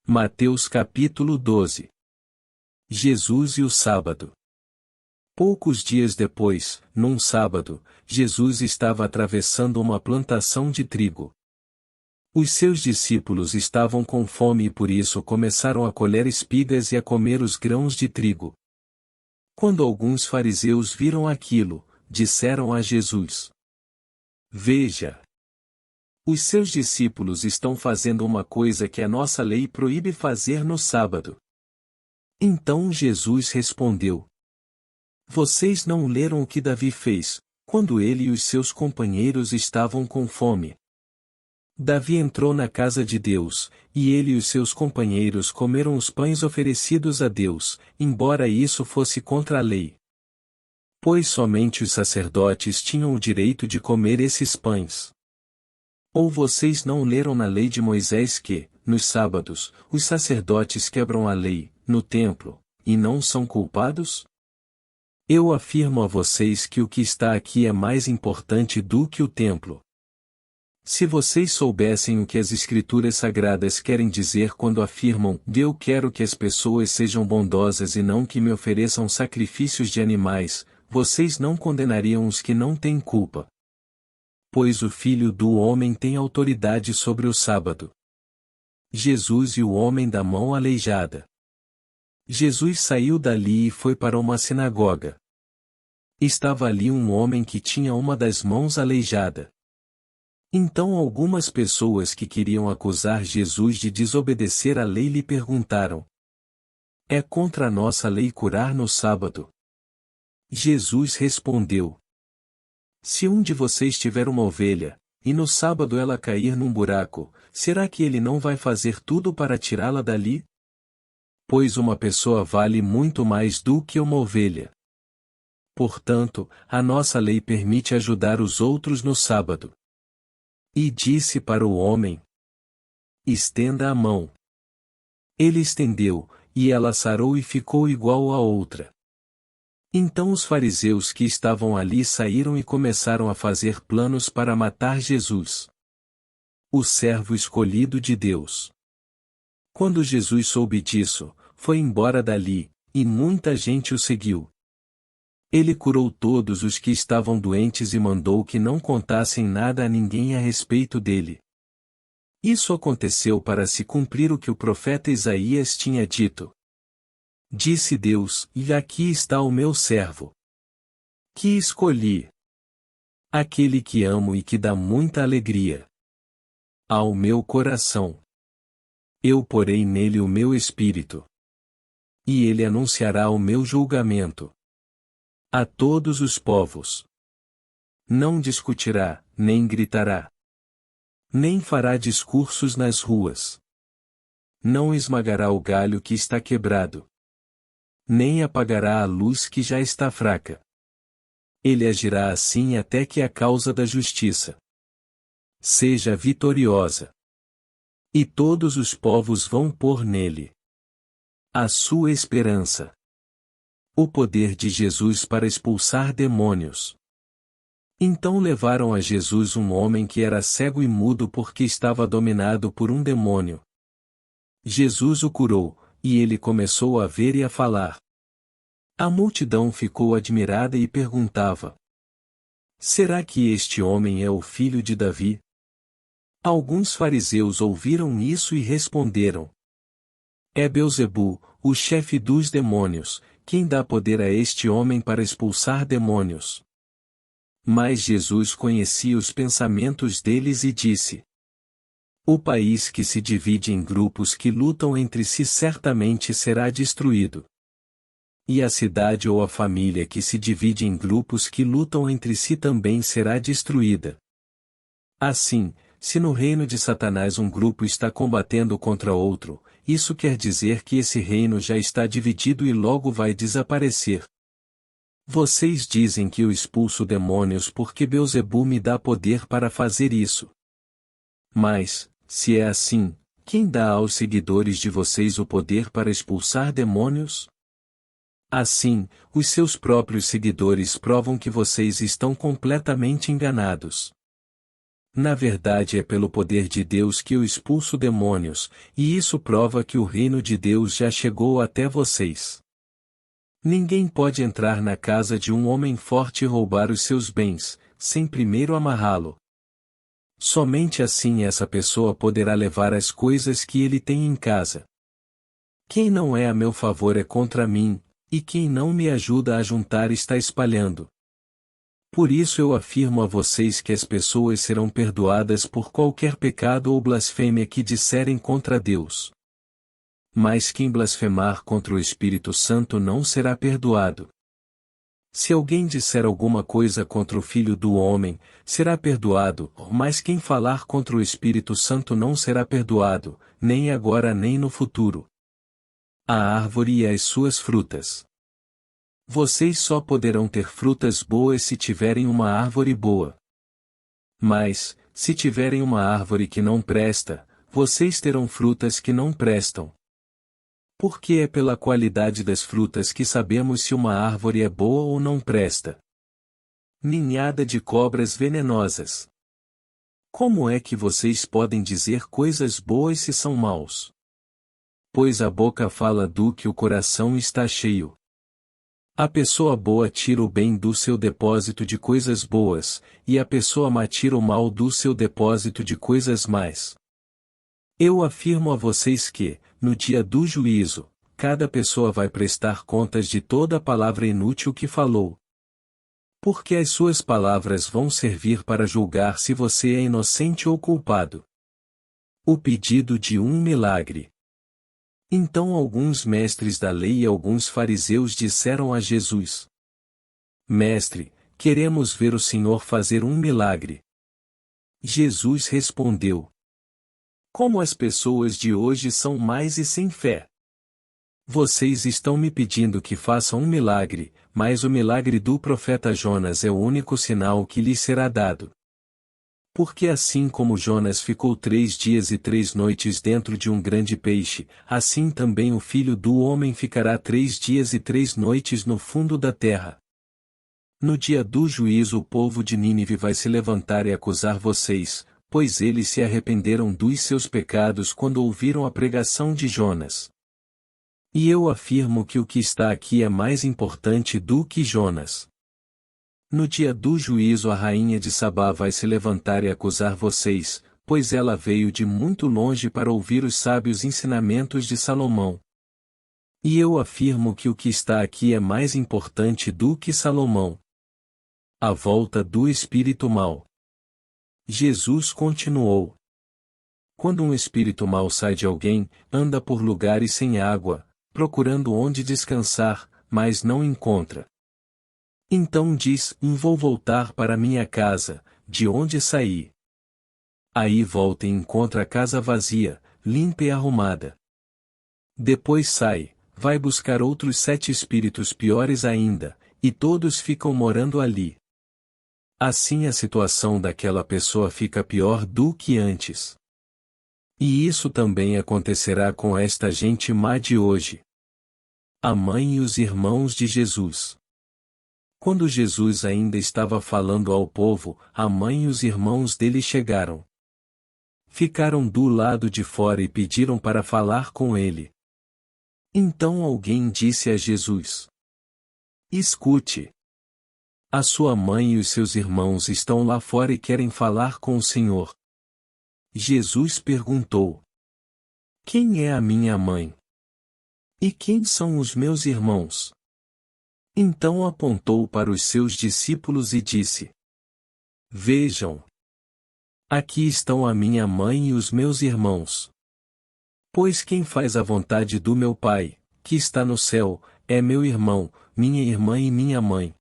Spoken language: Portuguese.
Mateus capítulo 12. Jesus e o sábado. Poucos dias depois, num sábado, Jesus estava atravessando uma plantação de trigo. Os seus discípulos estavam com fome e por isso começaram a colher espigas e a comer os grãos de trigo. Quando alguns fariseus viram aquilo, disseram a Jesus: Veja! Os seus discípulos estão fazendo uma coisa que a nossa lei proíbe fazer no sábado. Então Jesus respondeu: Vocês não leram o que Davi fez, quando ele e os seus companheiros estavam com fome? Davi entrou na casa de Deus, e ele e os seus companheiros comeram os pães oferecidos a Deus, embora isso fosse contra a lei. Pois somente os sacerdotes tinham o direito de comer esses pães. Ou vocês não leram na lei de Moisés que, nos sábados, os sacerdotes quebram a lei, no templo, e não são culpados? Eu afirmo a vocês que o que está aqui é mais importante do que o templo. Se vocês soubessem o que as Escrituras Sagradas querem dizer quando afirmam: Eu quero que as pessoas sejam bondosas e não que me ofereçam sacrifícios de animais, vocês não condenariam os que não têm culpa. Pois o Filho do Homem tem autoridade sobre o sábado. Jesus e o homem da mão aleijada. Jesus saiu dali e foi para uma sinagoga. Estava ali um homem que tinha uma das mãos aleijada. Então algumas pessoas que queriam acusar Jesus de desobedecer à lei lhe perguntaram: É contra a nossa lei curar no sábado? Jesus respondeu: Se um de vocês tiver uma ovelha, e no sábado ela cair num buraco, será que ele não vai fazer tudo para tirá-la dali? Pois uma pessoa vale muito mais do que uma ovelha. Portanto, a nossa lei permite ajudar os outros no sábado. E disse para o homem: Estenda a mão. Ele estendeu, e ela sarou e ficou igual à outra. Então os fariseus que estavam ali saíram e começaram a fazer planos para matar Jesus, o servo escolhido de Deus. Quando Jesus soube disso, foi embora dali, e muita gente o seguiu. Ele curou todos os que estavam doentes e mandou que não contassem nada a ninguém a respeito dele. Isso aconteceu para se cumprir o que o profeta Isaías tinha dito. Disse Deus: E aqui está o meu servo, que escolhi, aquele que amo e que dá muita alegria ao meu coração. Eu porei nele o meu espírito, e ele anunciará o meu julgamento a todos os povos. Não discutirá, nem gritará, nem fará discursos nas ruas. Não esmagará o galho que está quebrado, nem apagará a luz que já está fraca. Ele agirá assim até que a causa da justiça seja vitoriosa. E todos os povos vão pôr nele a sua esperança. O poder de Jesus para expulsar demônios. Então levaram a Jesus um homem que era cego e mudo porque estava dominado por um demônio. Jesus o curou, e ele começou a ver e a falar. A multidão ficou admirada e perguntava: Será que este homem é o filho de Davi? Alguns fariseus ouviram isso e responderam: É Beelzebu, o chefe dos demônios, quem dá poder a este homem para expulsar demônios. Mas Jesus conhecia os pensamentos deles e disse: O país que se divide em grupos que lutam entre si certamente será destruído. E a cidade ou a família que se divide em grupos que lutam entre si também será destruída. Assim, se no reino de Satanás um grupo está combatendo contra outro, isso quer dizer que esse reino já está dividido e logo vai desaparecer. Vocês dizem que eu expulso demônios porque Beelzebu me dá poder para fazer isso. Mas, se é assim, quem dá aos seguidores de vocês o poder para expulsar demônios? Assim, os seus próprios seguidores provam que vocês estão completamente enganados. Na verdade é pelo poder de Deus que eu expulso demônios, e isso prova que o reino de Deus já chegou até vocês. Ninguém pode entrar na casa de um homem forte e roubar os seus bens, sem primeiro amarrá-lo. Somente assim essa pessoa poderá levar as coisas que ele tem em casa. Quem não é a meu favor é contra mim, e quem não me ajuda a juntar está espalhando. Por isso eu afirmo a vocês que as pessoas serão perdoadas por qualquer pecado ou blasfêmia que disserem contra Deus. Mas quem blasfemar contra o Espírito Santo não será perdoado. Se alguém disser alguma coisa contra o Filho do Homem, será perdoado, mas quem falar contra o Espírito Santo não será perdoado, nem agora nem no futuro. A árvore e as suas frutas. Vocês só poderão ter frutas boas se tiverem uma árvore boa. Mas, se tiverem uma árvore que não presta, vocês terão frutas que não prestam. Porque é pela qualidade das frutas que sabemos se uma árvore é boa ou não presta. Ninhada de cobras venenosas. Como é que vocês podem dizer coisas boas se são maus? Pois a boca fala do que o coração está cheio. A pessoa boa tira o bem do seu depósito de coisas boas, e a pessoa má tira o mal do seu depósito de coisas más. Eu afirmo a vocês que, no dia do juízo, cada pessoa vai prestar contas de toda a palavra inútil que falou. Porque as suas palavras vão servir para julgar se você é inocente ou culpado. O pedido de um milagre. Então alguns mestres da lei e alguns fariseus disseram a Jesus: Mestre, queremos ver o Senhor fazer um milagre. Jesus respondeu: Como as pessoas de hoje são mais e sem fé. Vocês estão me pedindo que faça um milagre, mas o milagre do profeta Jonas é o único sinal que lhes será dado. Porque assim como Jonas ficou 3 dias e 3 noites dentro de um grande peixe, assim também o Filho do Homem ficará 3 dias e 3 noites no fundo da terra. No dia do juízo o povo de Nínive vai se levantar e acusar vocês, pois eles se arrependeram dos seus pecados quando ouviram a pregação de Jonas. E eu afirmo que o que está aqui é mais importante do que Jonas. No dia do juízo a rainha de Sabá vai se levantar e acusar vocês, pois ela veio de muito longe para ouvir os sábios ensinamentos de Salomão. E eu afirmo que o que está aqui é mais importante do que Salomão. A volta do espírito mau. Jesus continuou: Quando um espírito mau sai de alguém, anda por lugares sem água, procurando onde descansar, mas não encontra. Então diz: Vou voltar para minha casa, de onde saí. Aí volta e encontra a casa vazia, limpa e arrumada. Depois sai, vai buscar outros 7 espíritos piores ainda, e todos ficam morando ali. Assim a situação daquela pessoa fica pior do que antes. E isso também acontecerá com esta gente má de hoje. A mãe e os irmãos de Jesus. Quando Jesus ainda estava falando ao povo, a mãe e os irmãos dele chegaram. Ficaram do lado de fora e pediram para falar com ele. Então alguém disse a Jesus: Escute. A sua mãe e os seus irmãos estão lá fora e querem falar com o Senhor. Jesus perguntou: Quem é a minha mãe? E quem são os meus irmãos? Então apontou para os seus discípulos e disse: Vejam. Aqui estão a minha mãe e os meus irmãos. Pois quem faz a vontade do meu Pai, que está no céu, é meu irmão, minha irmã e minha mãe.